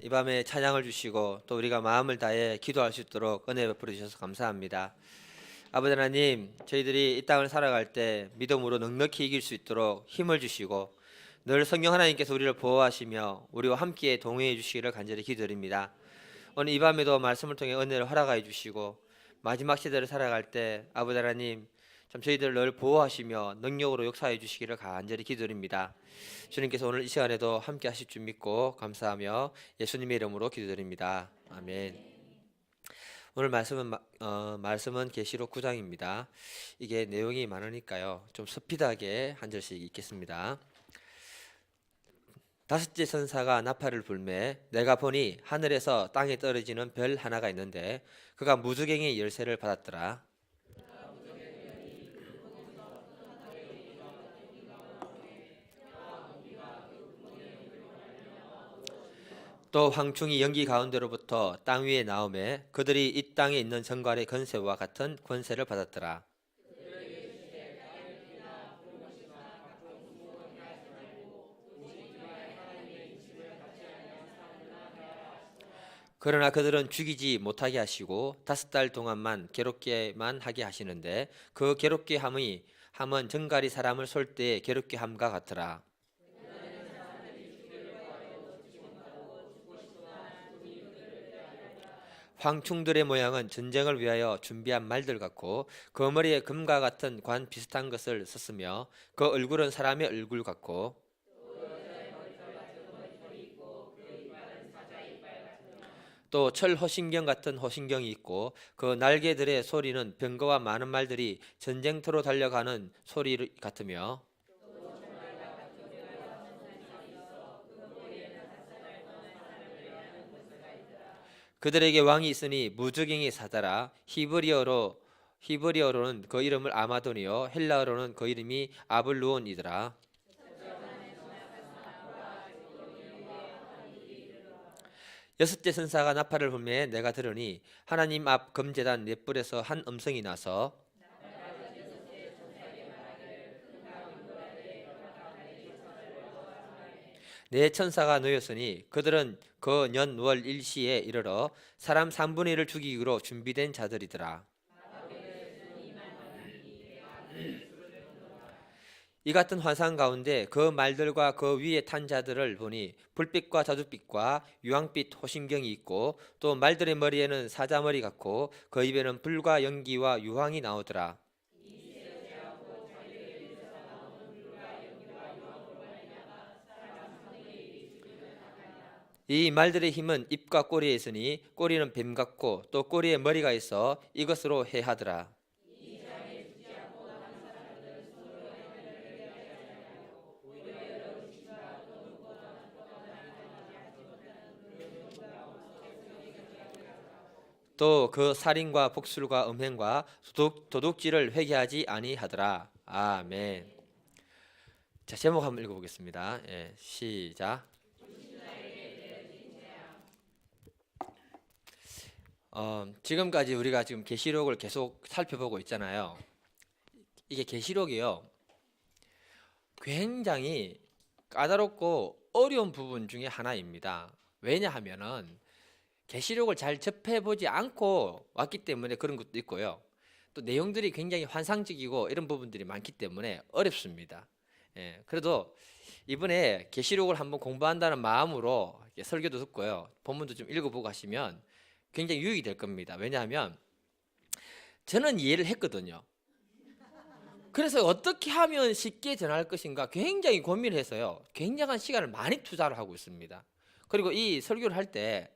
이 밤에 찬양을 주시고 또 우리가 마음을 다해 기도할 수 있도록 은혜 베풀어 주셔서 감사합니다. 아버지 하나님, 저희들이 이 땅을 살아갈 때 믿음으로 넉넉히 이길 수 있도록 힘을 주시고 늘 성령 하나님께서 우리를 보호하시며 우리와 함께 동행해 주시기를 간절히 기도드립니다. 오늘 이 밤에도 말씀을 통해 은혜를 허락하여 주시고 마지막 시대를 살아갈 때 아버지 하나님 참 저희들을 늘 보호하시며 능력으로 역사해 주시기를 간절히 기도드립니다. 주님께서 오늘 이 시간에도 함께 하실 줄 믿고 감사하며 예수님의 이름으로 기도드립니다. 아멘. 오늘 말씀은 계시록 9장입니다. 이게 내용이 많으니까요, 좀 스피드하게 한 절씩 읽겠습니다. 다섯째 천사가 나팔을 불매 내가 보니 하늘에서 땅에 떨어지는 별 하나가 있는데 그가 무주갱의 열쇠를 받았더라. 또 황충이 연기 가운데로부터 땅 위에 나오매 그들이 이 땅에 있는 정갈의 권세와 같은 권세를 받았더라. 그러나 그들은 죽이지 못하게 하시고 5달 동안만 괴롭게만 하게 하시는데 그 괴롭게 함은 정갈이 사람을 쏠 때의 괴롭게 함과 같더라. 황충들의 모양은 전쟁을 위하여 준비한 말들 같고 그 머리에 금과 같은 관 비슷한 것을 썼으며 그 얼굴은 사람의 얼굴 같고 또 철 호신경 같은 호신경이 있고 그 날개들의 소리는 병거와 많은 말들이 전쟁터로 달려가는 소리 같으며 그들에게 왕이 있으니 무주갱이 사다라. 히브리어로는 그 이름을 아마돈이요 헬라어로는 그 이름이 아블루온이더라. 여섯째 천사가 나팔을 불매 내가 들으니 하나님 앞 금제단 넷불에서 한 음성이 나서 네 천사가 놓였으니 그들은 그 년 월 일시에 이르러 사람 3분의 1을 죽이기로 준비된 자들이더라. 이 같은 환상 가운데 그 말들과 그 위에 탄 자들을 보니 불빛과 자줏빛과 유황빛 호심경이 있고 또 말들의 머리에는 사자머리 같고 그 입에는 불과 연기와 유황이 나오더라. 이 말들의 힘은 입과 꼬리에 있으니 꼬리는 뱀 같고 또 꼬리에 머리가 있어 이것으로 해하더라. 또 그 살인과 복술과 음행과 도둑질을 회개하지 아니하더라. 아멘. 자, 제목 한번 읽어보겠습니다. 시작. 지금까지 우리가 지금 계시록을 계속 살펴보고 있잖아요. 이게 계시록이요, 굉장히 까다롭고 어려운 부분 중에 하나입니다. 왜냐하면은 계시록을 잘 접해보지 않고 왔기 때문에 그런 것도 있고요. 또 내용들이 굉장히 환상적이고 이런 부분들이 많기 때문에 어렵습니다. 그래도 이번에 계시록을 한번 공부한다는 마음으로 설교도 듣고요, 본문도 좀 읽어보고 하시면 굉장히 유익이 될 겁니다. 왜냐하면 저는 이해를 했거든요. 그래서 어떻게 하면 쉽게 전할 것인가 굉장히 고민을 해서요, 굉장한 시간을 많이 투자를 하고 있습니다. 그리고 이 설교를 할 때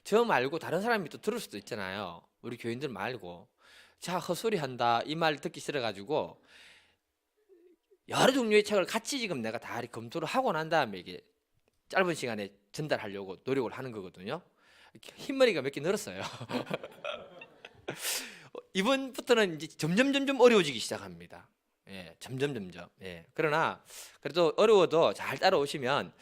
저 말고 다른 사람이 또 들을 수도 있잖아요. 우리 교인들 말고 자 헛소리한다 이 말 듣기 싫어가지고 여러 종류의 책을 같이 지금 내가 다 검토를 하고 난 다음에 이게 짧은 시간에 전달하려고 노력을 하는 거거든요. 흰머리가 몇 개 늘었어요. 이번부터는 이제 점점 어려워지기 시작합니다. 점점. 그러나 그래도 어려워도 잘 따라오시면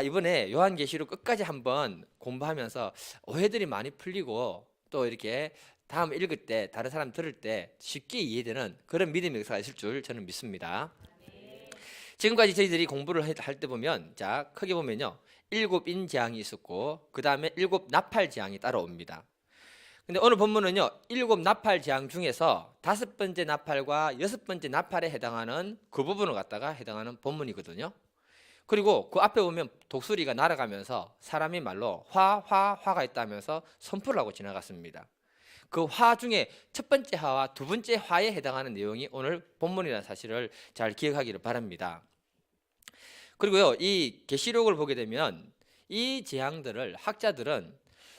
이번에 요한계시록 끝까지 한번 공부하면서 오해들이 많이 풀리고 또 이렇게 다음 읽을 때 다른 사람 들을 때 쉽게 이해되는 그런 믿음의 역사가 있을 줄 저는 믿습니다. 지금까지 저희들이 공부를 할 때 보면 자 크게 보면요, 일곱 재앙이 있었고 그 다음에 일곱 나팔 재앙이 따라옵니다. 근데 오늘 본문은요, 일곱 나팔 재앙 중에서 다섯 번째 나팔과 여섯 번째 나팔에 해당하는 그 부분을 갖다가 해당하는 본문이거든요. 그리고 그 앞에 보면 독수리가 날아가면서 사람의 말로 화가 있다면서 선포를 하고 지나갔습니다. 그 화 중에 첫 번째 화와 두 번째 화에 해당하는 내용이 오늘 본문이라는 사실을 잘 기억하기를 바랍니다. 그리고요, 이 계시록을 보게 되면 이 재앙들을 학자들은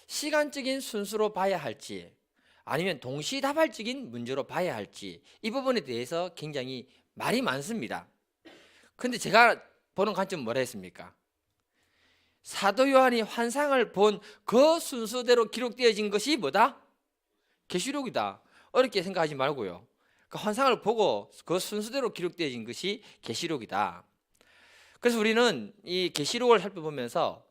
시간적인 순수로 봐야 할지 아니면 동시다발적인 문제로 봐야 할지 이 부분에 대해서 굉장히 말이 많습니다. 근데 제가 보는 관점은 뭐라 했습니까? 사도 요한이 환상을 본 그 순서대로 기록되어진 것이 뭐다? 계시록이다. 어렵게 생각하지 말고요. 그 환상을 보고 그 순서대로 기록되어진 것이 계시록이다. 그래서 우리는 이 계시록을 살펴보면서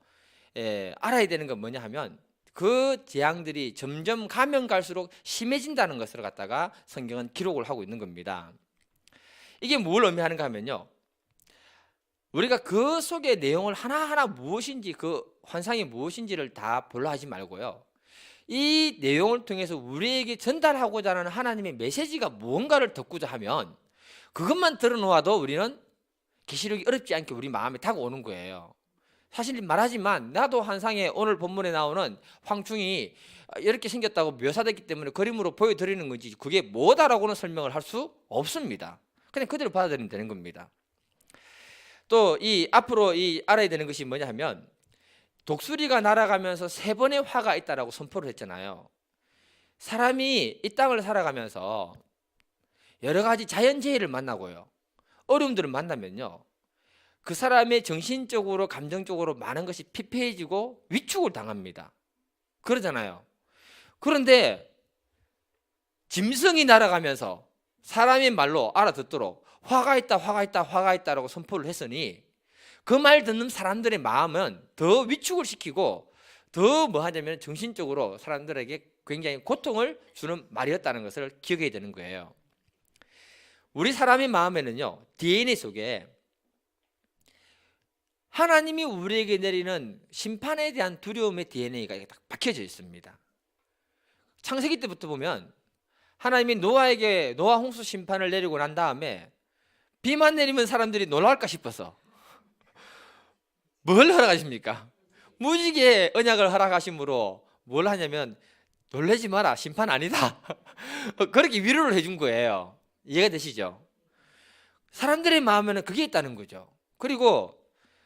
알아야 되는 건 뭐냐 하면 그 재앙들이 점점 가면 갈수록 심해진다는 것을 갖다가 성경은 기록을 하고 있는 겁니다. 이게 뭘 의미하는가 하면요, 우리가 그 속의 내용을 하나하나 무엇인지 그 환상이 무엇인지를 다 보려 하지 말고요, 이 내용을 통해서 우리에게 전달하고자 하는 하나님의 메시지가 무언가를 듣고자 하면 그것만 들어놓아도 우리는 계시록이 어렵지 않게 우리 마음에 다가오는 거예요. 사실 말하지만 나도 환상에 오늘 본문에 나오는 황충이 이렇게 생겼다고 묘사됐기 때문에 그림으로 보여드리는 건지 그게 뭐다라고는 설명을 할 수 없습니다. 그냥 그대로 받아들이면 되는 겁니다. 또 이 앞으로 이 알아야 되는 것이 뭐냐 하면 독수리가 날아가면서 세 번의 화가 있다라고 선포를 했잖아요. 사람이 이 땅을 살아가면서 여러 가지 자연재해를 만나고요, 어려움들을 만나면요, 그 사람의 정신적으로 감정적으로 많은 것이 피폐해지고 위축을 당합니다. 그러잖아요. 그런데 짐승이 날아가면서 사람의 말로 알아듣도록 화가 있다라고 선포를 했으니 그 말 듣는 사람들의 마음은 더 위축을 시키고 더 뭐 하냐면 정신적으로 사람들에게 굉장히 고통을 주는 말이었다는 것을 기억해야 되는 거예요. 우리 사람의 마음에는요, DNA 속에 하나님이 우리에게 내리는 심판에 대한 두려움의 DNA가 딱 박혀져 있습니다. 창세기 때부터 보면 하나님이 노아 홍수 심판을 내리고 난 다음에 비만 내리면 사람들이 놀랄까 싶어서 뭘 허락하십니까? 무지개 언약을 허락하심으로 뭘 하냐면 놀라지 마라, 심판 아니다. 그렇게 위로를 해준 거예요. 이해가 되시죠? 사람들의 마음에는 그게 있다는 거죠. 그리고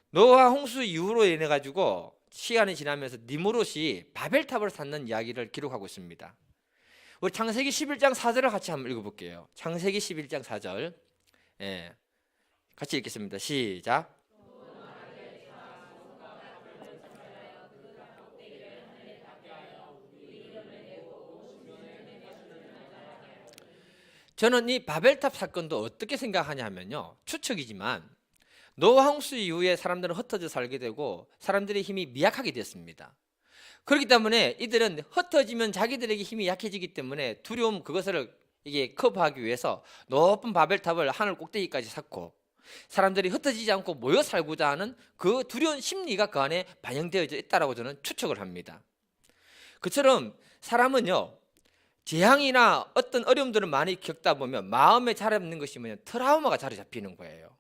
노아 홍수 이후로 인해 가지고 시간이 지나면서 니무롯이 바벨탑을 쌓는 이야기를 기록하고 있습니다. 우리 창세기 11장 4절을 같이 한번 읽어볼게요. 창세기 11장 4절, 같이 읽겠습니다. 시작. 저는 이 바벨탑 사건도 어떻게 생각하냐면요, 추측이지만 노아 홍수 이후에 사람들은 흩어져 살게 되고 사람들의 힘이 미약하게 됐습니다. 그렇기 때문에 이들은 흩어지면 자기들에게 힘이 약해지기 때문에 두려움 그것을 이게 커버하기 위해서 높은 바벨탑을 하늘 꼭대기까지 쌓고 사람들이 흩어지지 않고 모여 살고자 하는 그 두려운 심리가 그 안에 반영되어져 있다라고 저는 추측을 합니다. 그처럼 사람은요, 재앙이나 어떤 어려움들을 많이 겪다 보면 마음에 자리 잡는 것이 뭐냐, 트라우마가 자리 잡히는 거예요.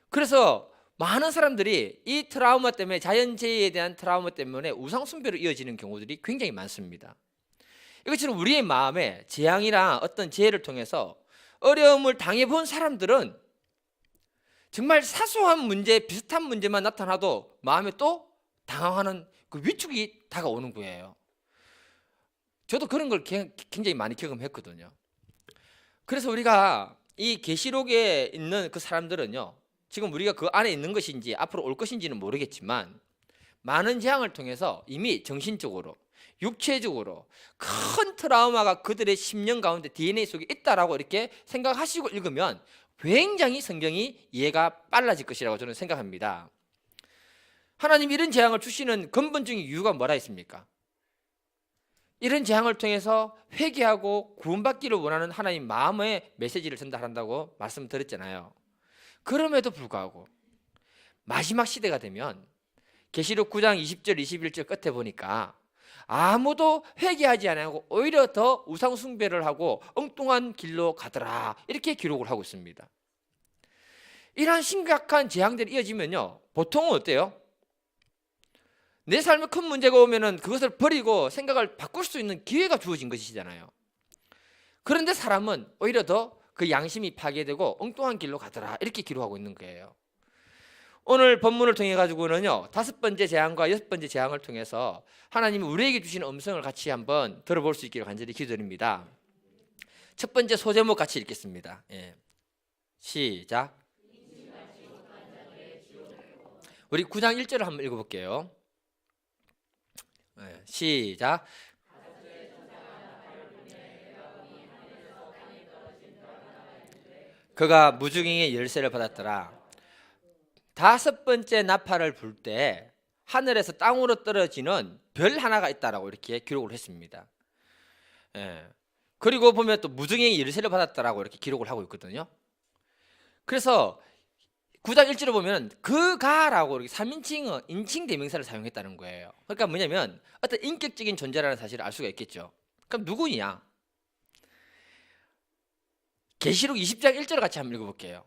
그래서 많은 사람들이 이 트라우마 때문에, 자연재해에 대한 트라우마 때문에 우상숭배로 이어지는 경우들이 굉장히 많습니다. 이것처럼 우리의 마음에 재앙이나 어떤 재해를 통해서 어려움을 당해본 사람들은 정말 사소한 문제, 비슷한 문제만 나타나도 마음에 또 당황하는 그 위축이 다가오는 거예요. 저도 그런 걸 굉장히 많이 경험했거든요. 그래서 우리가 이 계시록에 있는 그 사람들은요, 지금 우리가 그 안에 있는 것인지 앞으로 올 것인지는 모르겠지만 많은 재앙을 통해서 이미 정신적으로, 육체적으로 큰 트라우마가 그들의 심령 가운데 DNA 속에 있다라고 이렇게 생각하시고 읽으면 굉장히 성경이 이해가 빨라질 것이라고 저는 생각합니다. 하나님이 이런 재앙을 주시는 근본적인 이유가 뭐라 했습니까? 이런 재앙을 통해서 회개하고 구원받기를 원하는 하나님 마음의 메시지를 전달한다고 말씀드렸잖아요. 그럼에도 불구하고 마지막 시대가 되면 계시록 9장 20절 21절 끝에 보니까 아무도 회개하지 않고 오히려 더 우상 숭배를 하고 엉뚱한 길로 가더라, 이렇게 기록을 하고 있습니다. 이러한 심각한 재앙들이 이어지면요, 보통은 어때요? 내 삶에 큰 문제가 오면은 그것을 버리고 생각을 바꿀 수 있는 기회가 주어진 것이잖아요. 그런데 사람은 오히려 더 그 양심이 파괴되고 엉뚱한 길로 가더라, 이렇게 기록하고 있는 거예요. 오늘 본문을 통해 가지고는요, 5번째 재앙과 6번째 재앙을 통해서 하나님이 우리에게 주시는 음성을 같이 한번 들어볼 수 있기를 간절히 기도드립니다. 첫 번째 소제목 같이 읽겠습니다. 예. 시작. 우리 9장 1절을 한번 읽어볼게요. 예. 시작. 그가 무주갱의 열쇠를 받았더라. 5번째 나팔을 불 때 하늘에서 땅으로 떨어지는 별 하나가 있다라고 이렇게 기록을 했습니다. 예. 그리고 보면 또 무주갱의 열쇠를 받았다라고 이렇게 기록을 하고 있거든요. 그래서 9장 1절을 보면 그가라고 이렇게 3인칭 인칭 대명사를 사용했다는 거예요. 그러니까 뭐냐면 어떤 인격적인 존재라는 사실을 알 수가 있겠죠. 그럼 누구냐? 계시록 20장 1절을 같이 한번 읽어볼게요.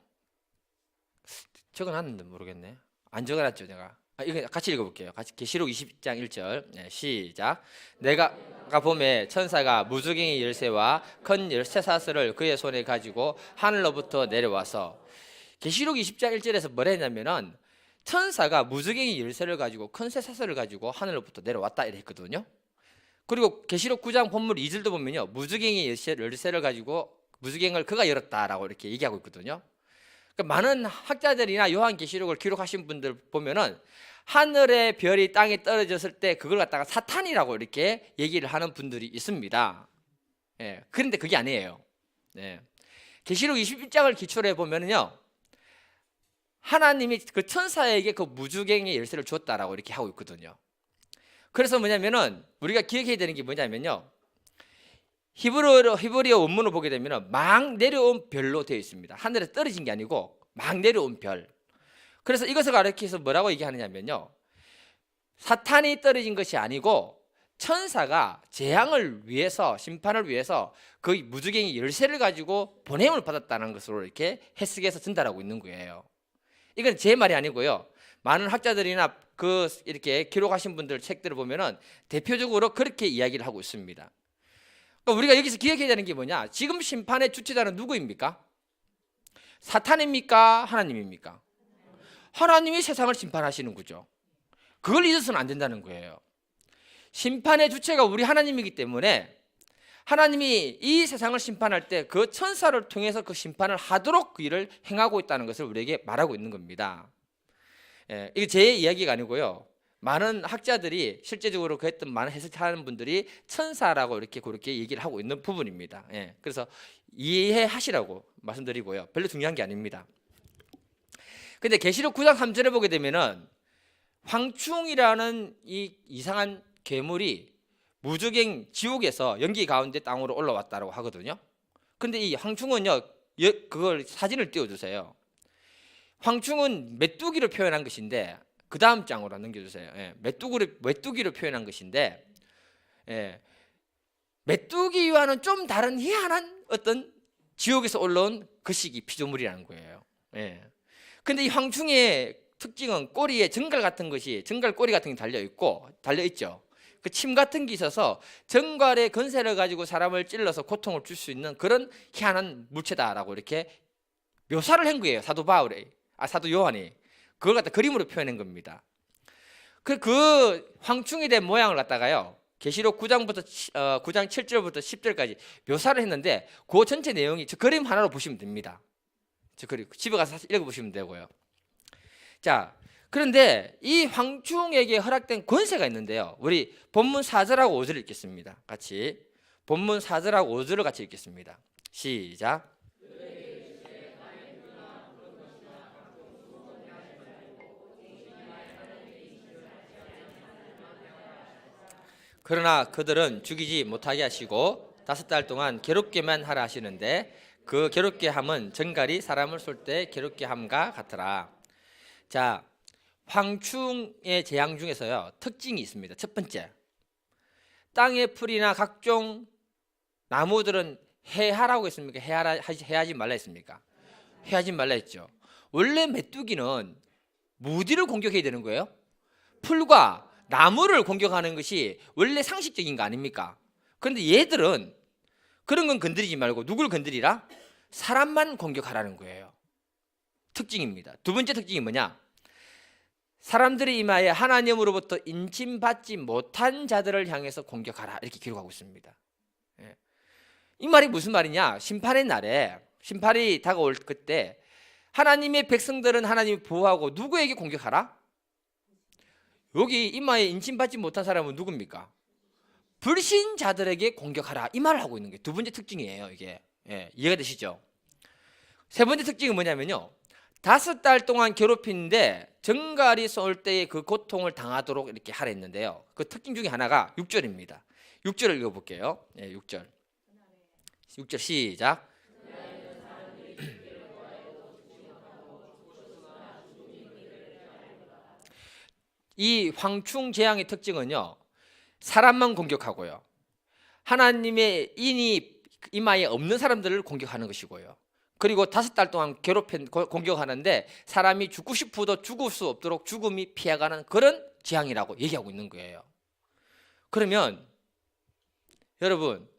적어놨는데 모르겠네. 안 적어놨죠 제가. 이거 같이 읽어볼게요. 같이 계시록 20장 1절. 네, 시작. 내가 봄에 천사가 무주갱의 열쇠와 큰 열쇠 사슬을 그의 손에 가지고 하늘로부터 내려와서, 계시록 20장 1절에서 뭐라 했냐면은 천사가 무주갱의 열쇠를 가지고 큰 쇠 사슬을 가지고 하늘로부터 내려왔다 이래 했거든요. 그리고 계시록 9장 본문 2절도 보면요, 무주갱의 열쇠를 가지고 무주갱을 그가 열었다라고 이렇게 얘기하고 있거든요. 그러니까 많은 학자들이나 요한계시록을 기록하신 분들 보면은 하늘의 별이 땅에 떨어졌을 때 그걸 갖다가 사탄이라고 이렇게 얘기를 하는 분들이 있습니다. 예, 그런데 그게 아니에요. 예. 계시록 21장을 기초로 해보면요, 하나님이 그 천사에게 그 무주갱의 열쇠를 줬다라고 이렇게 하고 있거든요. 그래서 뭐냐면은 우리가 기억해야 되는 게 뭐냐면요, 히브리어 원문을 보게 되면 막 내려온 별로 되어 있습니다. 하늘에 떨어진 게 아니고 막 내려온 별. 그래서 이것을 가리켜서 뭐라고 얘기하느냐면요, 사탄이 떨어진 것이 아니고 천사가 재앙을 위해서, 심판을 위해서 그 무주갱이 열쇠를 가지고 보냄을 받았다는 것으로 이렇게 해석해서 전달하고 있는 거예요. 이건 제 말이 아니고요, 많은 학자들이나 그 이렇게 기록하신 분들 책들을 보면은 대표적으로 그렇게 이야기를 하고 있습니다. 그러니까 우리가 여기서 기억해야 되는 게 뭐냐? 지금 심판의 주체자는 누구입니까? 사탄입니까? 하나님입니까? 하나님이 세상을 심판하시는 거죠. 그걸 잊어서는 안 된다는 거예요. 심판의 주체가 우리 하나님이기 때문에 하나님이 이 세상을 심판할 때 그 천사를 통해서 그 심판을 하도록 그 일을 행하고 있다는 것을 우리에게 말하고 있는 겁니다. 예, 이게 제 이야기가 아니고요, 많은 학자들이 실제적으로 그랬던 많은 해석하는 분들이 천사라고 이렇게 그렇게 얘기를 하고 있는 부분입니다. 예, 그래서 이해하시라고 말씀드리고요, 별로 중요한 게 아닙니다. 근데 계시록 9장 3절에 보게 되면은 황충이라는 이 이상한 괴물이 무주갱 지옥에서 연기 가운데 땅으로 올라왔다고 하거든요. 근데 이 황충은요, 그걸 사진을 띄워주세요. 황충은 메뚜기로 표현한 것인데, 그 다음 장으로 넘겨주세요. 예, 메뚜기로 표현한 것인데, 예, 메뚜기와는 좀 다른 희한한 어떤 지옥에서 올라온 거시기 피조물이라는 거예요. 예. 근데 이 황충의 특징은 꼬리에 정갈 같은 것이, 정갈 꼬리 같은 게 달려 있죠. 그 침 같은 게 있어서 정갈의 건세를 가지고 사람을 찔러서 고통을 줄 수 있는 그런 희한한 물체다라고 이렇게 묘사를 한 거예요. 사도 요한이 그걸 갖다 그림으로 표현한 겁니다. 그 황충이 된 모양을 갖다가요, 계시록 9장 7절부터 10절까지 묘사를 했는데 그 전체 내용이 저 그림 하나로 보시면 됩니다. 저 그림 집에 가서 읽어보시면 되고요. 자, 그런데 이 황충에게 허락된 권세가 있는데요, 우리 본문 4절하고 5절을 읽겠습니다. 같이 본문 4절하고 5절을 같이 읽겠습니다. 시작. 그러나 그들은 죽이지 못하게 하시고 5달 동안 괴롭게만 하라 하시는데 그 괴롭게 함은 정갈이 사람을 쏠 때 괴롭게 함과 같더라. 자, 황충의 재앙 중에서요 특징이 있습니다. 첫 번째, 땅의 풀이나 각종 나무들은 해하라고 했습니까? 해하지 말라 했습니까? 해하지 말라 했죠. 원래 메뚜기는 무디를 공격해야 되는 거예요? 풀과 나무를 공격하는 것이 원래 상식적인 거 아닙니까? 그런데 얘들은 그런 건 건드리지 말고 누굴 건드리라? 사람만 공격하라는 거예요. 특징입니다. 두 번째 특징이 뭐냐? 사람들의 이마에 하나님으로부터 인침받지 못한 자들을 향해서 공격하라, 이렇게 기록하고 있습니다. 이 말이 무슨 말이냐? 심판의 날에, 심판이 다가올 그때 하나님의 백성들은 하나님이 보호하고 누구에게 공격하라? 여기 이마에 인침받지 못한 사람은 누굽니까? 불신자들에게 공격하라, 이 말을 하고 있는 게 두 번째 특징이에요. 이게 이해가 되시죠? 세 번째 특징은 뭐냐면요, 5달 동안 괴롭히는데 정갈이 쏠 때의 그 고통을 당하도록 이렇게 하라 했는데요, 그 특징 중에 하나가 6절입니다. 6절을 읽어볼게요. 6절 6절 시작. 이 황충 재앙의 특징은요, 사람만 공격하고요, 하나님의 인이 이마에 없는 사람들을 공격하는 것이고요, 그리고 5달 동안 공격하는데 사람이 죽고 싶어도 죽을 수 없도록 죽음이 피해가는 그런 재앙이라고 얘기하고 있는 거예요. 그러면 여러분,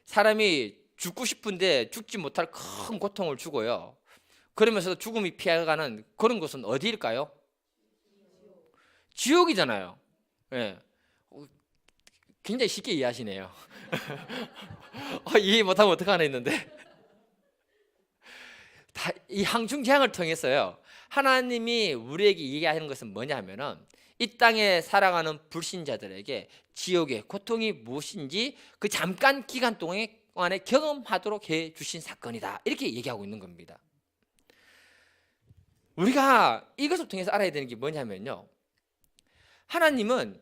사람이 죽고 싶은데 죽지 못할 큰 고통을 주고요, 그러면서 죽음이 피해가는 그런 곳은 어디일까요? 지옥이잖아요. 예. 굉장히 쉽게 이해하시네요. 이해 못하면 어떡하나 했는데 이 황충 재앙을 통해서요, 하나님이 우리에게 얘기하는 것은 뭐냐 하면은 이 땅에 살아가는 불신자들에게 지옥의 고통이 무엇인지 그 잠깐 기간 동안에 경험하도록 해 주신 사건이다, 이렇게 얘기하고 있는 겁니다. 우리가 이것을 통해서 알아야 되는 게 뭐냐면요, 하나님은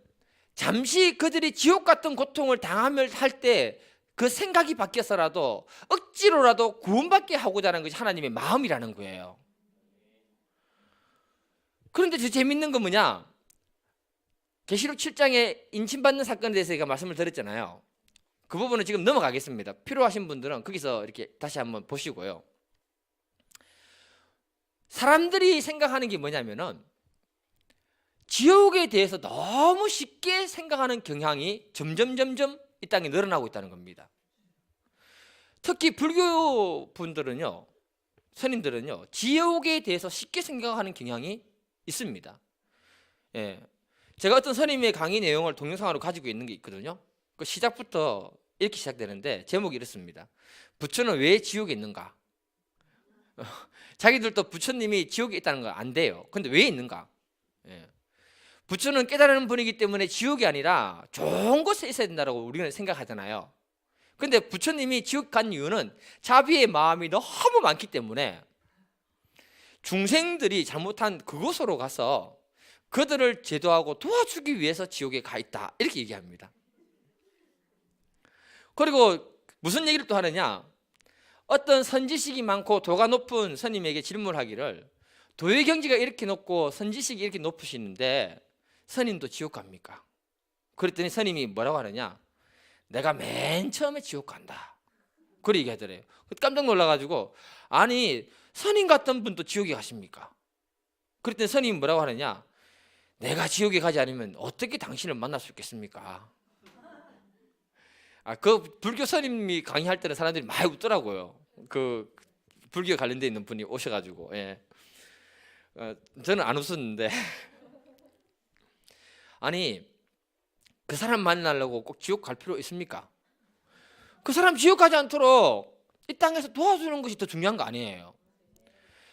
잠시 그들이 지옥 같은 고통을 당하며 할 때 그 생각이 바뀌어서라도 억지로라도 구원받게 하고자 하는 것이 하나님의 마음이라는 거예요. 그런데 더 재밌는 건 뭐냐? 계시록 7장에 인침받는 사건에 대해서 제가 말씀을 드렸잖아요. 그 부분은 지금 넘어가겠습니다. 필요하신 분들은 거기서 이렇게 다시 한번 보시고요. 사람들이 생각하는 게 뭐냐면은 지옥에 대해서 너무 쉽게 생각하는 경향이 점점 이 땅에 늘어나고 있다는 겁니다. 특히 불교 분들은요, 선인들은요, 지옥에 대해서 쉽게 생각하는 경향이 있습니다. 제가 어떤 선임의 강의 내용을 동영상으로 가지고 있는 게 있거든요. 그 시작부터 이렇게 시작되는데 제목이 이렇습니다. 부처는 왜 지옥에 있는가? 자기들도 부처님이 지옥에 있다는 거 안 돼요. 근데 왜 있는가? 부처는 깨달은 분이기 때문에 지옥이 아니라 좋은 곳에 있어야 된다고 우리는 생각하잖아요. 근데 부처님이 지옥 간 이유는 자비의 마음이 너무 많기 때문에 중생들이 잘못한 그곳으로 가서 그들을 제도하고 도와주기 위해서 지옥에 가 있다, 이렇게 얘기합니다. 그리고 무슨 얘기를 또 하느냐, 어떤 선지식이 많고 도가 높은 스님에게 질문하기를, 도의 경지가 이렇게 높고 선지식이 이렇게 높으시는데 스님도 지옥 갑니까? 그랬더니 스님이 뭐라고 하느냐, 내가 맨 처음에 지옥 간다, 그렇게 얘기하더래요. 깜짝 놀라가지고, 아니 스님 같은 분도 지옥에 가십니까? 그랬더니 스님이 뭐라고 하느냐, 내가 지옥에 가지 않으면 어떻게 당신을 만날 수 있겠습니까? 그 불교 스님이 강의할 때는 사람들이 많이 웃더라고요. 그 불교에 관련돼 있는 분이 오셔가지고, 저는 안 웃었는데 아니 그 사람 만나려고 꼭 지옥 갈 필요 있습니까? 그 사람 지옥 가지 않도록 이 땅에서 도와주는 것이 더 중요한 거 아니에요.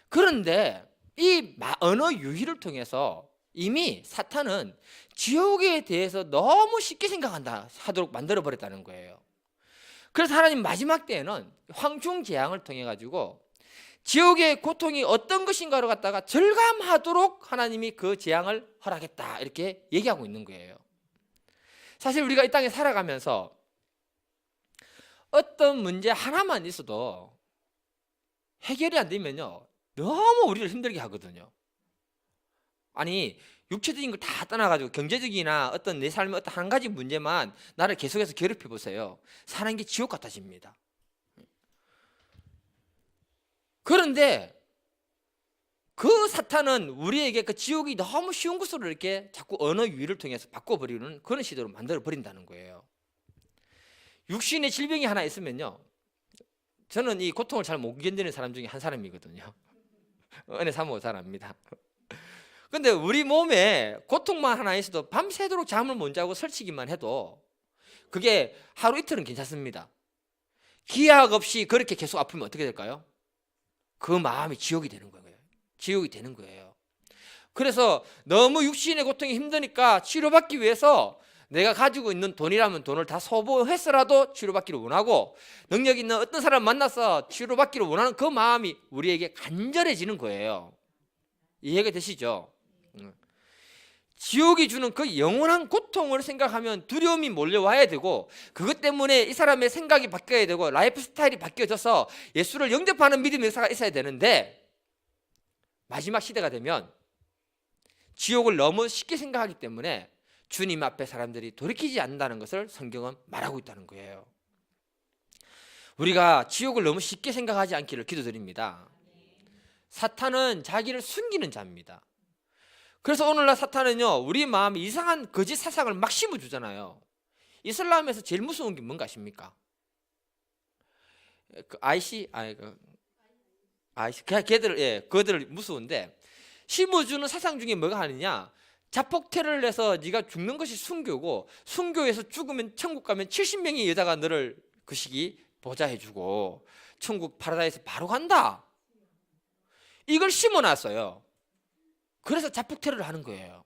그런데 이 언어 유희를 통해서 이미 사탄은 지옥에 대해서 너무 쉽게 생각한다 하도록 만들어 버렸다는 거예요. 그래서 하나님 마지막 때에는 황충 재앙을 통해 가지고 지옥의 고통이 어떤 것인가를 갖다가 절감하도록 하나님이 그 재앙을 허락했다, 이렇게 얘기하고 있는 거예요. 사실 우리가 이 땅에 살아가면서 어떤 문제 하나만 있어도 해결이 안 되면요 너무 우리를 힘들게 하거든요. 아니 육체적인 걸 다 떠나가지고 경제적이나 어떤 내 삶의 어떤 한 가지 문제만 나를 계속해서 괴롭혀 보세요. 사는 게 지옥 같아집니다. 그런데 그 사탄은 우리에게 그 지옥이 너무 쉬운 것으로 이렇게 자꾸 언어 유희를 통해서 바꿔버리는 그런 시도로 만들어 버린다는 거예요. 육신의 질병이 하나 있으면요, 저는 이 고통을 잘 못 견디는 사람 중에 한 사람이거든요. 은혜 사모 잘 압니다. 근데 우리 몸에 고통만 하나 있어도 밤새도록 잠을 못 자고 설치기만 해도 그게 하루 이틀은 괜찮습니다. 기약 없이 그렇게 계속 아프면 어떻게 될까요? 그 마음이 지옥이 되는 거예요. 지옥이 되는 거예요. 그래서 너무 육신의 고통이 힘드니까 치료받기 위해서 내가 가지고 있는 돈이라면 돈을 다 소모해서라도 치료받기를 원하고, 능력 있는 어떤 사람 만나서 치료받기를 원하는 그 마음이 우리에게 간절해지는 거예요. 이해가 되시죠? 지옥이 주는 그 영원한 고통을 생각하면 두려움이 몰려와야 되고, 그것 때문에 이 사람의 생각이 바뀌어야 되고 라이프 스타일이 바뀌어져서 예수를 영접하는 믿음의 역사가 있어야 되는데, 마지막 시대가 되면 지옥을 너무 쉽게 생각하기 때문에 주님 앞에 사람들이 돌이키지 않는다는 것을 성경은 말하고 있다는 거예요. 우리가 지옥을 너무 쉽게 생각하지 않기를 기도드립니다. 사탄은 자기를 숨기는 자입니다. 그래서 오늘날 사탄은요, 우리 마음에 이상한 거짓 사상을 막 심어주잖아요. 이슬람에서 제일 무서운 게 뭔가 아십니까? 그들 무서운데, 심어주는 사상 중에 뭐가 하느냐, 자폭태를 해서 네가 죽는 것이 순교고, 순교에서 죽으면 천국 가면 70명의 여자가 너를 그 시기 보좌해주고 천국 파라다이스 바로 간다, 이걸 심어놨어요. 그래서 자폭태를 하는 거예요.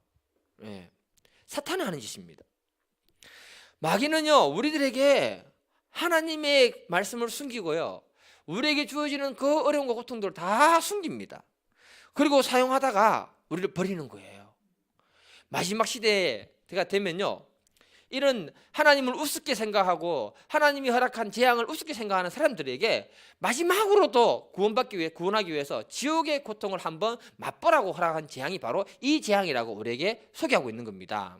사탄이 하는 짓입니다. 마귀는요, 우리들에게 하나님의 말씀을 숨기고요, 우리에게 주어지는 그 어려움과 고통들을 다 숨깁니다. 그리고 사용하다가 우리를 버리는 거예요. 마지막 시대가 되면요, 이런 하나님을 우습게 생각하고 하나님이 허락한 재앙을 우습게 생각하는 사람들에게 마지막으로도 구원하기 위해서 지옥의 고통을 한번 맛보라고 허락한 재앙이 바로 이 재앙이라고 우리에게 소개하고 있는 겁니다.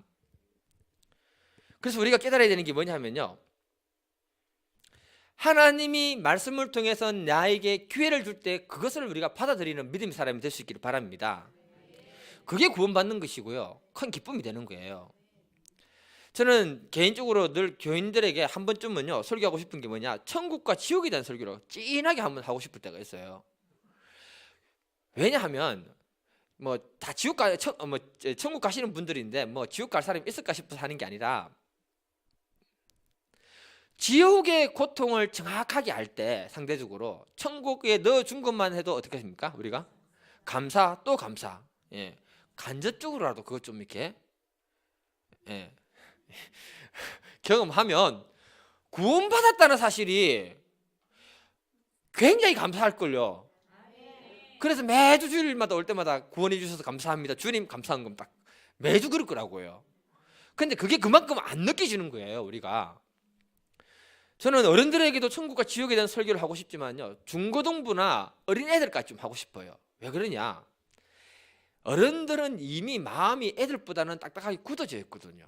그래서 우리가 깨달아야 되는 게 뭐냐면요, 하나님이 말씀을 통해서 나에게 기회를 줄 때 그것을 우리가 받아들이는 믿음의 사람이 될 수 있기를 바랍니다. 그게 구원받는 것이고요, 큰 기쁨이 되는 거예요. 저는 개인적으로 늘 교인들에게 한 번쯤은요 설교하고 싶은 게 뭐냐, 천국과 지옥에 대한 설교를 진하게 한번 하고 싶을 때가 있어요. 왜냐하면 뭐 다 천국 가시는 분들인데 뭐 지옥 갈 사람이 있을까 싶어서 하는 게 아니라, 지옥의 고통을 정확하게 알 때 상대적으로 천국에 넣어준 것만 해도 어떻게 됩니까? 우리가 감사 또 감사, 간접적으로라도 그것 좀 이렇게 경험하면 구원받았다는 사실이 굉장히 감사할걸요. 그래서 매주 주일마다 올 때마다 구원해 주셔서 감사합니다, 주님 감사한 건 딱 매주 그럴 거라고요. 근데 그게 그만큼 안 느껴지는 거예요, 우리가. 저는 어른들에게도 천국과 지옥에 대한 설교를 하고 싶지만요, 중고등부나 어린애들까지 좀 하고 싶어요. 왜 그러냐, 어른들은 이미 마음이 애들보다는 딱딱하게 굳어져 있거든요.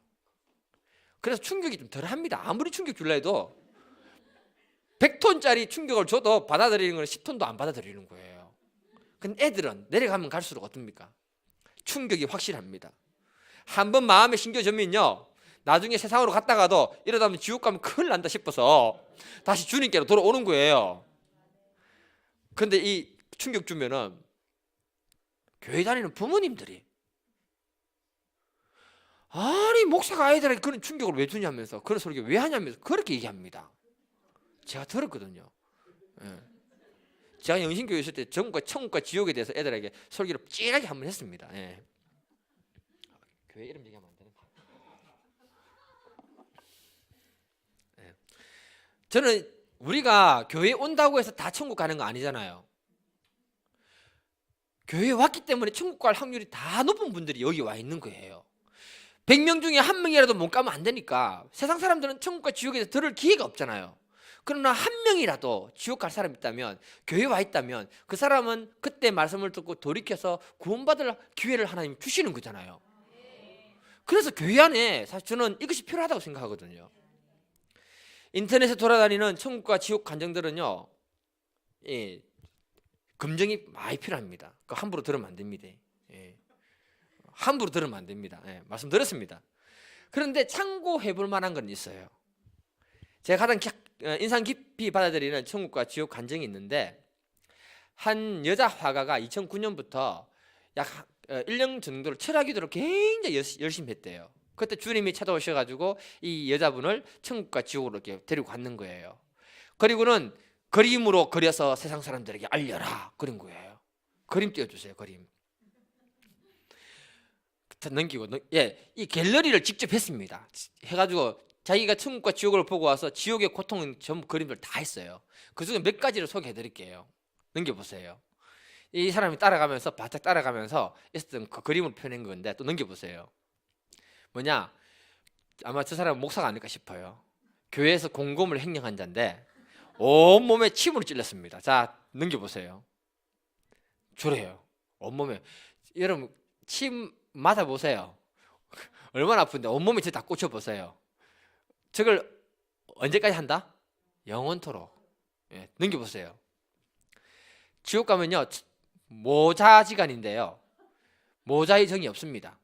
그래서 충격이 좀 덜합니다. 아무리 충격 줄라 해도 100톤짜리 충격을 줘도 받아들이는 건 10톤도 안 받아들이는 거예요. 근데 애들은 내려가면 갈수록 어떻습니까? 충격이 확실합니다. 한번 마음에 심겨지면요, 나중에 세상으로 갔다가도 이러다 보면 지옥 가면 큰일 난다 싶어서 다시 주님께로 돌아오는 거예요. 근데 이 충격 주면은 교회 다니는 부모님들이, 아니 목사가 아이들에게 그런 충격을 왜 주냐면서, 그런 소리 왜 하냐면서 그렇게 얘기합니다. 제가 들었거든요. 제가 영신교회 있을 때 천국과 지옥에 대해서 애들에게 설교를 찌하게 한번 했습니다. 교회 이름 얘기하면 안 되는데. 저는 우리가 교회에 온다고 해서 다 천국 가는 거 아니잖아요. 교회에 왔기 때문에 천국 갈 확률이 다 높은 분들이 여기 와 있는 거예요. 100명 중에 한 명이라도 못 가면 안 되니까 세상 사람들은 천국과 지옥에서 들을 기회가 없잖아요. 그러나 한 명이라도 지옥 갈 사람이 있다면, 교회 와 있다면 그 사람은 그때 말씀을 듣고 돌이켜서 구원받을 기회를 하나님 주시는 거잖아요. 그래서 교회 안에 사실 저는 이것이 필요하다고 생각하거든요. 인터넷에 돌아다니는 천국과 지옥 간증들은요, 예, 검증이 많이 필요합니다. 그 함부로 들으면 안 됩니다. 예, 함부로 들으면 안 됩니다. 예, 말씀드렸습니다. 그런데 참고해 볼 만한 건 있어요. 제가 가장 인상 깊이 받아들이는 천국과 지옥 간증이 있는데, 한 여자 화가가 2009년부터 약 1년 정도를 철학 기도를 굉장히 열심히 했대요. 그때 주님이 찾아오셔가지고 이 여자분을 천국과 지옥으로 이렇게 데리고 갔는 거예요. 그리고는 그림으로 그려서 세상 사람들에게 알려라 그런 거예요. 그림 띄워주세요. 그림 넘기고, 이 갤러리를 직접 했습니다. 해가지고 자기가 천국과 지옥을 보고 와서 지옥의 고통은 전부 그림들 다 했어요. 그 중에 몇 가지를 소개해 드릴게요. 넘겨보세요. 이 사람이 따라가면서 바짝 따라가면서 있었던 그 그림을 펴낸 건데, 또 넘겨보세요. 뭐냐, 아마 저 사람은 목사가 아닐까 싶어요. 교회에서 공금을 횡령한 자인데 온몸에 침으로 찔렸습니다. 자, 넘겨보세요. 저래요. 온몸에. 여러분 침 맞아보세요. 얼마나 아픈데 온몸에 다 꽂혀보세요. 저걸 언제까지 한다? 영원토록. 예, 넘겨보세요. 지옥 가면요, 모자지간인데요, 모자의 정이 없습니다.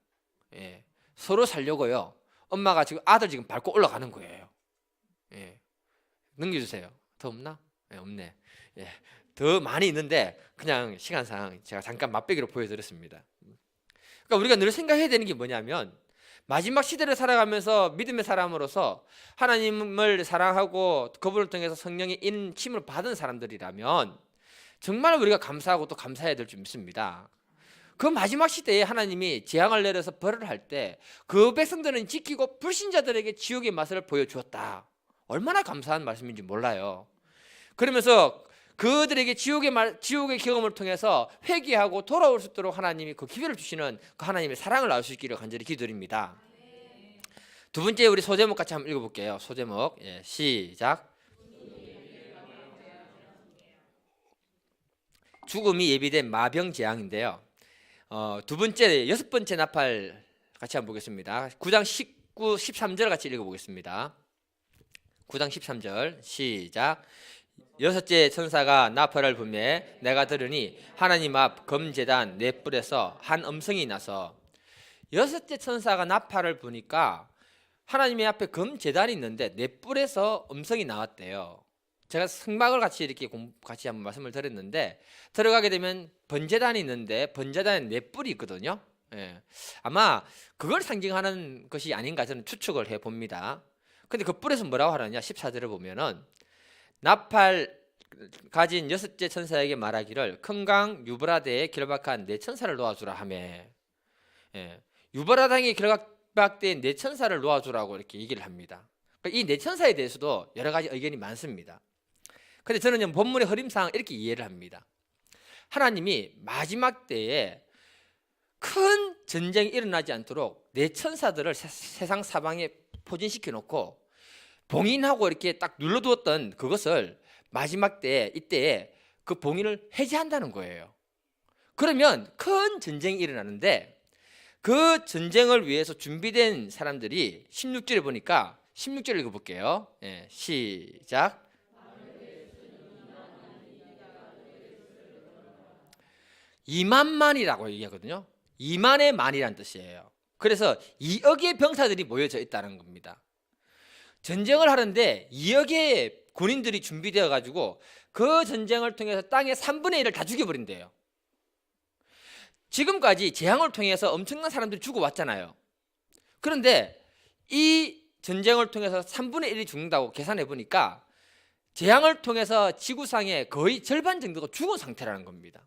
예, 서로 살려고요. 엄마가 지금 아들 지금 밟고 올라가는 거예요. 예, 넘겨주세요. 더 없나? 예, 없네. 예, 더 많이 있는데 그냥 시간상 제가 잠깐 맛배기로 보여드렸습니다. 그러니까 우리가 늘 생각해야 되는 게 뭐냐면, 마지막 시대를 살아가면서 믿음의 사람으로서 하나님을 사랑하고 그분을 통해서 성령의 인침을 받은 사람들이라면 정말 우리가 감사하고 또 감사해야 될 줄 믿습니다. 그 마지막 시대에 하나님이 재앙을 내려서 벌을 할 때 그 백성들은 지키고 불신자들에게 지옥의 맛을 보여주었다. 얼마나 감사한 말씀인지 몰라요. 그러면서 그들에게 지옥의 경험을 통해서 회개하고 돌아올 수 있도록 하나님이 그 기회를 주시는 그 하나님의 사랑을 알 수 있기를 간절히 기도드립니다. 두 번째, 우리 소제목 같이 한번 읽어볼게요. 소제목, 예, 시작. 죽음이 예비된 마병재앙인데요, 두 번째, 여섯 번째 나팔 같이 한번 보겠습니다. 9장 19, 13절 같이 읽어보겠습니다. 9장 13절 시작. 여섯째 천사가 나팔을 불매 내가 들으니 하나님 앞 금제단 네 뿔에서 한 음성이 나서, 여섯째 천사가 나팔을 부니까 하나님의 앞에 금제단이 있는데 네 뿔에서 음성이 나왔대요. 제가 성막을 같이 이렇게 같이 한번 말씀을 드렸는데, 들어가게 되면 번제단이 있는데 번제단에 네 뿔이 있거든요. 예, 아마 그걸 상징하는 것이 아닌가 저는 추측을 해봅니다. 근데 그 뿔에서 뭐라고 하느냐, 14절을 보면은 나팔 가진 여섯째 천사에게 말하기를 큰 강 유브라데에 결박한 네 천사를 놓아주라 하며, 예, 유브라강에 결박된 네 천사를 놓아주라고 이렇게 얘기를 합니다. 이 네 천사에 대해서도 여러 가지 의견이 많습니다. 근데 저는 본문의 흐름상 이렇게 이해를 합니다. 하나님이 마지막 때에 큰 전쟁이 일어나지 않도록 네 천사들을 세상 사방에 포진시켜 놓고 봉인하고 이렇게 딱 눌러두었던 그것을 마지막 때 이때에 그 봉인을 해제한다는 거예요. 그러면 큰 전쟁이 일어나는데 그 전쟁을 위해서 준비된 사람들이 16절에 보니까, 16절 읽어볼게요. 예, 시작. 2만만이라고 얘기하거든요. 2만의 만이라는 뜻이에요. 그래서 2억의 병사들이 모여져 있다는 겁니다. 전쟁을 하는데 2억의 군인들이 준비되어 가지고 그 전쟁을 통해서 땅의 3분의 1을 다 죽여버린대요. 지금까지 재앙을 통해서 엄청난 사람들이 죽어왔잖아요. 그런데 이 전쟁을 통해서 3분의 1이 죽는다고 계산해 보니까 재앙을 통해서 지구상의 거의 절반 정도가 죽은 상태라는 겁니다.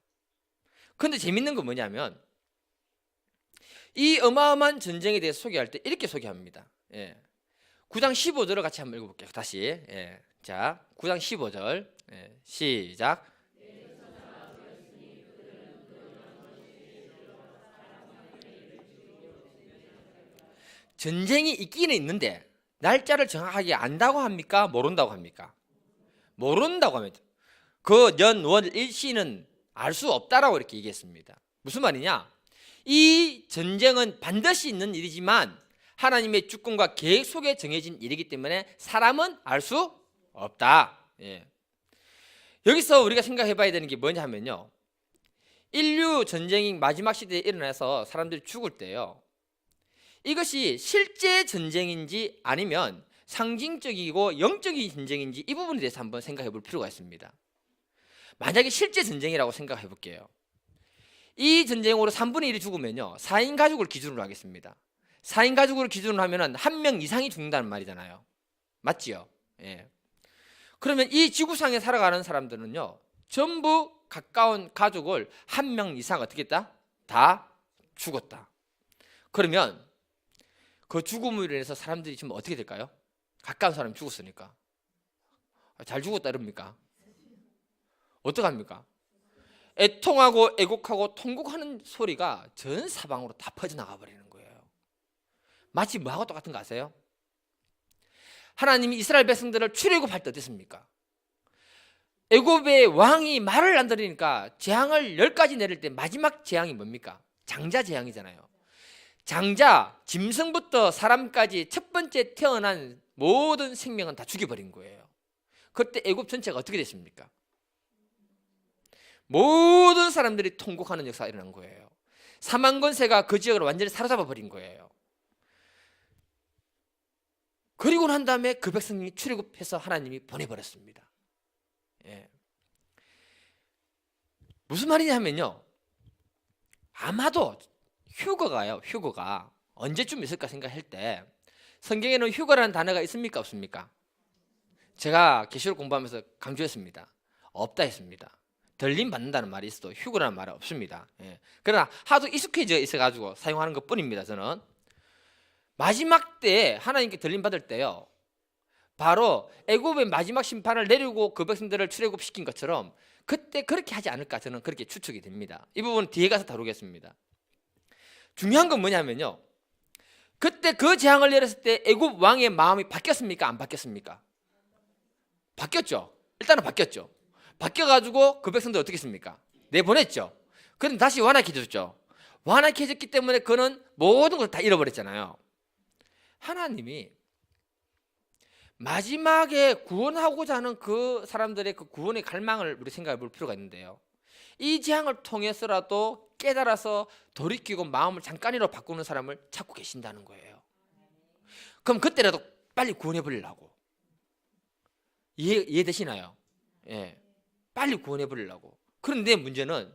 그런데 재밌는 건 뭐냐면, 이 어마어마한 전쟁에 대해서 소개할 때 이렇게 소개합니다. 예, 9장 15절을 같이 한번 읽어볼게요. 다시. 예, 자, 9장 15절. 예, 시작. 전쟁이 있기는 있는데 날짜를 정확하게 안다고 합니까? 모른다고 합니까? 모른다고 하면 그 연월 일시는 알 수 없다라고 이렇게 얘기했습니다. 무슨 말이냐? 이 전쟁은 반드시 있는 일이지만 하나님의 주권과 계획 속에 정해진 일이기 때문에 사람은 알 수 없다. 예. 여기서 우리가 생각해 봐야 되는 게 뭐냐 하면요, 인류 전쟁이 마지막 시대에 일어나서 사람들이 죽을 때요, 이것이 실제 전쟁인지 아니면 상징적이고 영적인 전쟁인지 이 부분에 대해서 한번 생각해 볼 필요가 있습니다. 만약에 실제 전쟁이라고 생각해 볼게요. 이 전쟁으로 3분의 1이 죽으면요, 4인 가족을 기준으로 하겠습니다. 4인 가족을 기준으로 하면 한 명 이상이 죽는다는 말이잖아요. 맞지요? 예. 그러면 이 지구상에 살아가는 사람들은요, 전부 가까운 가족을 한 명 이상 어떻게 했다? 다 죽었다. 그러면 그 죽음으로 인해서 사람들이 지금 어떻게 될까요? 가까운 사람이 죽었으니까 잘 죽었다 이럽니까? 어떡합니까? 애통하고 애곡하고 통곡하는 소리가 전 사방으로 다 퍼져나가 버리는 거예요. 마치 뭐하고 똑같은 거 아세요? 하나님이 이스라엘 백성들을 출애굽할 때 어땠습니까? 애굽의 왕이 말을 안 들으니까 재앙을 10가지 내릴 때 마지막 재앙이 뭡니까? 장자 재앙이잖아요. 장자, 짐승부터 사람까지 첫 번째 태어난 모든 생명은 다 죽여버린 거예요. 그때 애굽 전체가 어떻게 됐습니까? 모든 사람들이 통곡하는 역사가 일어난 거예요. 사망 권세가 그 지역을 완전히 사로잡아 버린 거예요. 그리고 난 다음에 그 백성이 출애굽해서 하나님이 보내버렸습니다. 예. 무슨 말이냐 하면요, 아마도 휴거가 언제쯤 있을까 생각할 때 성경에는 휴거라는 단어가 있습니까 없습니까? 제가 계시록 공부하면서 강조했습니다. 없다 했습니다. 들림 받는다는 말이 있어도 휴거라는 말은 없습니다. 예. 그러나 하도 익숙해져 있어가지고 사용하는 것 뿐입니다. 저는 마지막 때에 하나님께 들림 받을 때요, 바로 애굽의 마지막 심판을 내리고 그 백성들을 출애굽시킨 것처럼 그때 그렇게 하지 않을까, 저는 그렇게 추측이 됩니다. 이 부분은 뒤에 가서 다루겠습니다. 중요한 건 뭐냐면요, 그때 그 재앙을 내렸을 때 애굽 왕의 마음이 바뀌었습니까 안 바뀌었습니까? 바뀌었죠. 일단은 바뀌었죠. 바뀌어가지고 그 백성들 어떻게 했습니까? 내보냈죠. 그럼 다시 완악해졌죠. 완악해졌기 때문에 그는 모든 걸 다 잃어버렸잖아요. 하나님이 마지막에 구원하고자 하는 그 사람들의 그 구원의 갈망을 우리 생각해 볼 필요가 있는데요, 이 재앙을 통해서라도 깨달아서 돌이키고 마음을 잠깐이라도 바꾸는 사람을 찾고 계신다는 거예요. 그럼 그때라도 빨리 구원해 버리려고. 이해되시나요? 예. 빨리 구원해 버리려고. 그런데 문제는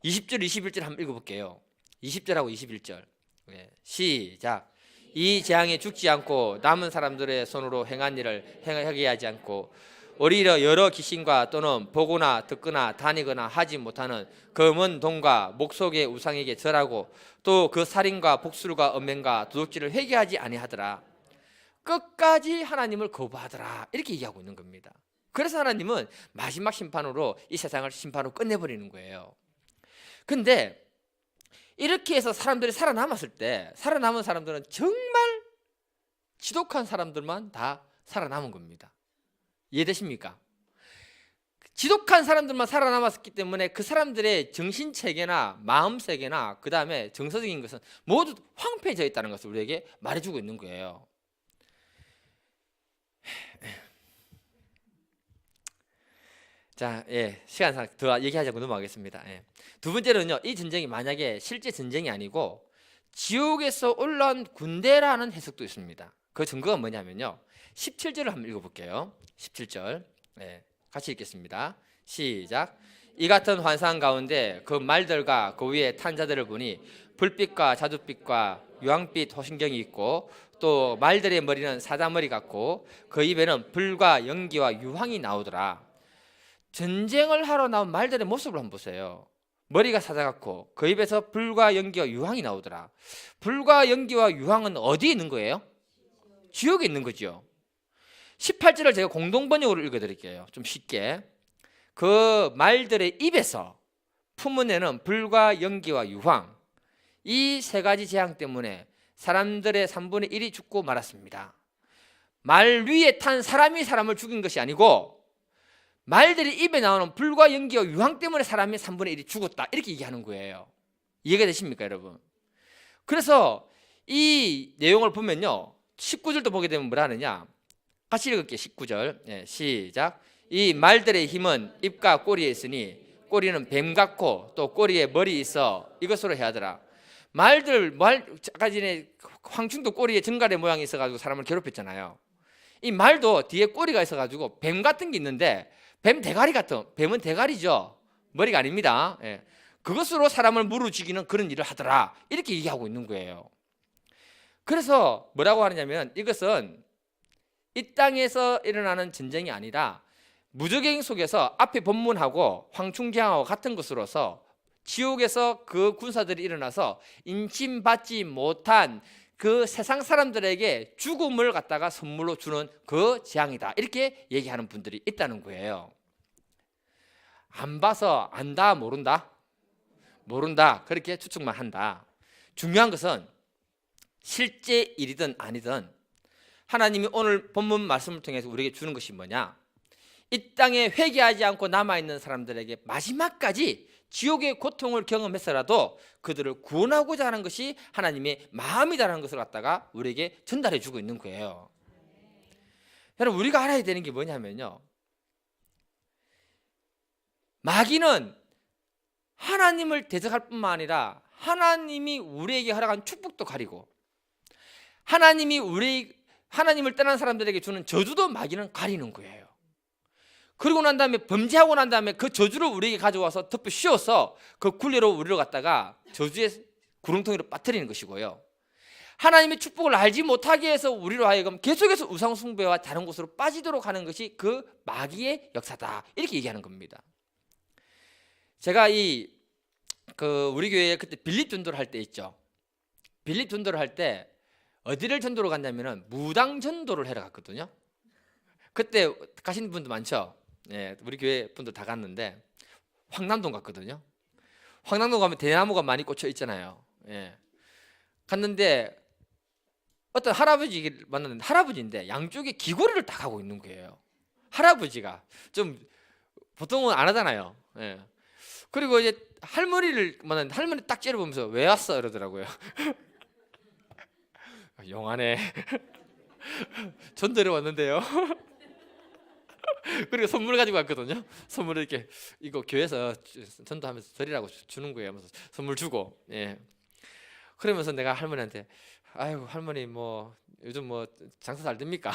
20절 21절 한번 읽어볼게요. 20절하고 21절. 예. 시작. 이 재앙에 죽지 않고 남은 사람들의 손으로 행한 일을 행하게 하지 않고 오히려 여러 귀신과 또는 보거나 듣거나 다니거나 하지 못하는 검은 동과 목속의 우상에게 절하고 또 그 살인과 복술과 음행과 도둑질을 회개하지 아니하더라. 끝까지 하나님을 거부하더라. 이렇게 얘기하고 있는 겁니다. 그래서 하나님은 마지막 심판으로 이 세상을 심판으로 끝내버리는 거예요. 근데 이렇게 해서 사람들이 살아남았을 때 살아남은 사람들은 정말 지독한 사람들만 다 살아남은 겁니다. 이해되십니까? 지독한 사람들만 살아남았기 때문에 그 사람들의 정신체계나 마음세계나 그 다음에 정서적인 것은 모두 황폐해져 있다는 것을 우리에게 말해주고 있는 거예요. 자, 예, 시간상 더 얘기하자고 넘어가겠습니다. 예. 두 번째로는요, 이 전쟁이 만약에 실제 전쟁이 아니고 지옥에서 올라온 군대라는 해석도 있습니다. 그 증거가 뭐냐면요, 17절을 한번 읽어볼게요. 17절, 예, 같이 읽겠습니다. 시작. 이 같은 환상 가운데 그 말들과 그 위에 탄 자들을 보니 불빛과 자줏빛과 유황빛 호신경이 있고 또 말들의 머리는 사자머리 같고 그 입에는 불과 연기와 유황이 나오더라. 전쟁을 하러 나온 말들의 모습을 한번 보세요. 머리가 사자 같고 그 입에서 불과 연기와 유황이 나오더라. 불과 연기와 유황은 어디에 있는 거예요? 지옥에 있는 거죠. 18절을 제가 공동번역으로 읽어드릴게요. 좀 쉽게. 그 말들의 입에서 품어내는 불과 연기와 유황, 이 세 가지 재앙 때문에 사람들의 3분의 1이 죽고 말았습니다. 말 위에 탄 사람이 사람을 죽인 것이 아니고 말들이 입에 나오는 불과 연기와 유황 때문에 사람이 3분의 1이 죽었다, 이렇게 얘기하는 거예요. 이해가 되십니까, 여러분? 그래서 이 내용을 보면요, 19절도 보게 되면 뭐라 하느냐, 같이 읽을게요. 19절 시작. 이 말들의 힘은 입과 꼬리에 있으니 꼬리는 뱀 같고 또 꼬리에 머리 있어 이것으로 해하더라. 말 아까 전에 황충도 꼬리에 정갈의 모양이 있어가지고 사람을 괴롭혔잖아요. 이 말도 뒤에 꼬리가 있어가지고 뱀 같은 게 있는데, 뱀 대가리 같은, 뱀은 대가리죠, 머리가 아닙니다. 그것으로 사람을 무르죽이는 그런 일을 하더라, 이렇게 얘기하고 있는 거예요. 그래서 뭐라고 하느냐면, 이것은 이 땅에서 일어나는 전쟁이 아니라 무적행 속에서 앞에 본문하고 황충제하고 같은 것으로서 지옥에서 그 군사들이 일어나서 인침받지 못한 그 세상 사람들에게 죽음을 갖다가 선물로 주는 그 재앙이다, 이렇게 얘기하는 분들이 있다는 거예요. 안 봐서 안다, 모른다? 모른다, 그렇게 추측만 한다. 중요한 것은 실제 일이든 아니든 하나님이 오늘 본문 말씀을 통해서 우리에게 주는 것이 뭐냐, 이 땅에 회개하지 않고 남아있는 사람들에게 마지막까지 지옥의 고통을 경험해서라도 그들을 구원하고자 하는 것이 하나님의 마음이라는 것을 갖다가 우리에게 전달해 주고 있는 거예요. 여러분, 우리가 알아야 되는 게 뭐냐면요, 마귀는 하나님을 대적할 뿐만 아니라 하나님이 우리에게 허락한 축복도 가리고, 하나님을 떠난 사람들에게 주는 저주도 마귀는 가리는 거예요. 그리고 난 다음에 범죄하고 난 다음에 그 저주를 우리에게 가져와서 덮어 씌워서 그 굴레로 우리를 갖다가 저주의 구렁텅이로 빠뜨리는 것이고요. 하나님의 축복을 알지 못하게 해서 우리로 하여금 계속해서 우상 숭배와 다른 곳으로 빠지도록 하는 것이 그 마귀의 역사다, 이렇게 얘기하는 겁니다. 제가 우리 교회에 그때 빌립 전도를 할 때 있죠. 빌립 전도를 할 때 어디를 전도로 갔냐면은 무당 전도를 하러 갔거든요. 그때 가신 분도 많죠. 우리 교회 분들 다 갔는데 황남동 갔거든요. 황남동 가면 대나무가 많이 꽂혀 있잖아요. 갔는데 어떤 할아버지를 만났는데, 할아버지인데 양쪽에 귀걸이를 딱 하고 있는 거예요. 할아버지가 좀 보통은 안 하잖아요. 그리고 이제 할머니를 만났는데 할머니 딱 째려보면서 왜 왔어, 이러더라고요. 영하네. 전도를 왔는데요. 그리고 선물 가지고 왔거든요. 선물을 이렇게 이거 교회에서 전도하면서 드리라고 주는 거예요. 하면서 선물 주고, 그러면서 내가 할머니한테, 아이고 할머니 뭐 요즘 뭐 장사 잘 됩니까?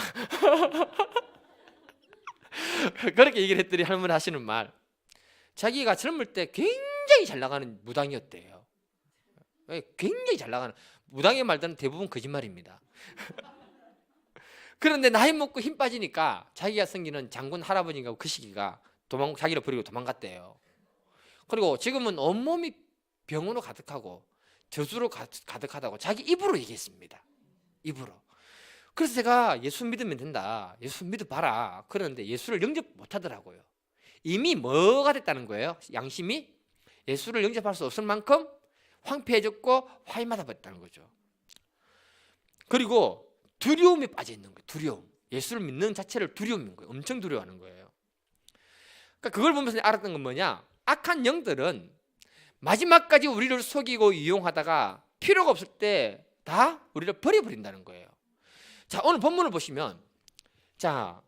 그렇게 얘기를 했더니 할머니 하시는 말, 자기가 젊을 때 굉장히 잘 나가는 무당이었대요. 굉장히 잘 나가는 무당의 말들은 대부분 거짓말입니다. 그런데 나이 먹고 힘 빠지니까 자기가 생기는 장군 할아버지가 그 시기가 자기를 버리고 도망갔대요. 그리고 지금은 온몸이 병으로 가득하고 저주로 가득하다고 자기 입으로 얘기했습니다. 입으로. 그래서 제가 예수 믿으면 된다, 예수 믿어봐라 그러는데 예수를 영접 못하더라고요. 이미 뭐가 됐다는 거예요? 양심이 예수를 영접할 수 없을 만큼 황폐해졌고 화인마다 버렸다는 거죠. 그리고 두려움에 빠져 있는 거예요. 두려움. 예수를 믿는 자체를 두려움인 거예요. 엄청 두려워하는 거예요. 그러니까 그걸 보면서 알았던 건 뭐냐, 악한 영들은 마지막까지 우리를 속이고 이용하다가 필요가 없을 때 다 우리를 버려버린다는 거예요. 자, 오늘 본문을 보시면, 자,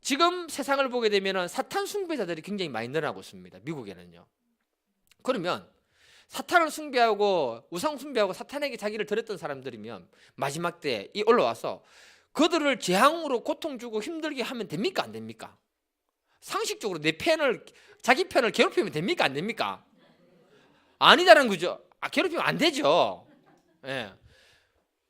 지금 세상을 보게 되면 사탄 숭배자들이 굉장히 많이 늘어나고 있습니다. 미국에는요. 그러면 사탄을 숭배하고 우상 숭배하고 사탄에게 자기를 드렸던 사람들이면 마지막 때에 올라와서 그들을 재앙으로 고통 주고 힘들게 하면 됩니까, 안 됩니까? 상식적으로 자기 편을 괴롭히면 됩니까, 안 됩니까? 아니다라는 거죠. 괴롭히면 안 되죠.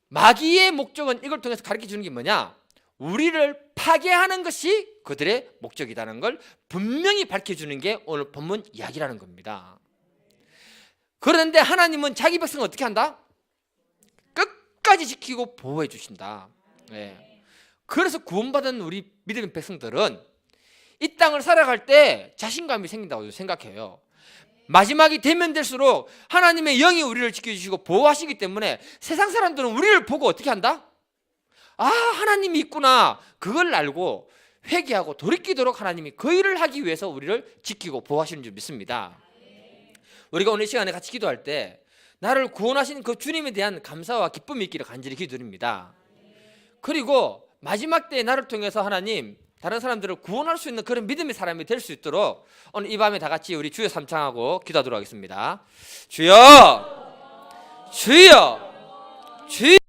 마귀의 목적은 이걸 통해서 가르쳐 주는 게 뭐냐, 우리를 파괴하는 것이 그들의 목적이라는 걸 분명히 밝혀주는 게 오늘 본문 이야기라는 겁니다. 그런데 하나님은 자기 백성을 어떻게 한다? 끝까지 지키고 보호해 주신다. 그래서 구원받은 우리 믿음의 백성들은 이 땅을 살아갈 때 자신감이 생긴다고 생각해요. 마지막이 되면 될수록 하나님의 영이 우리를 지켜주시고 보호하시기 때문에 세상 사람들은 우리를 보고 어떻게 한다? 아, 하나님이 있구나, 그걸 알고 회개하고 돌이키도록 하나님이 그 일을 하기 위해서 우리를 지키고 보호하시는 줄 믿습니다. 우리가 오늘 이 시간에 같이 기도할 때 나를 구원하신 그 주님에 대한 감사와 기쁨이 있기를 간절히 기도드립니다. 그리고 마지막 때에 나를 통해서 하나님 다른 사람들을 구원할 수 있는 그런 믿음의 사람이 될 수 있도록 오늘 이 밤에 다 같이 우리 주여 삼창하고 기도하도록 하겠습니다. 주여, 주여, 주여.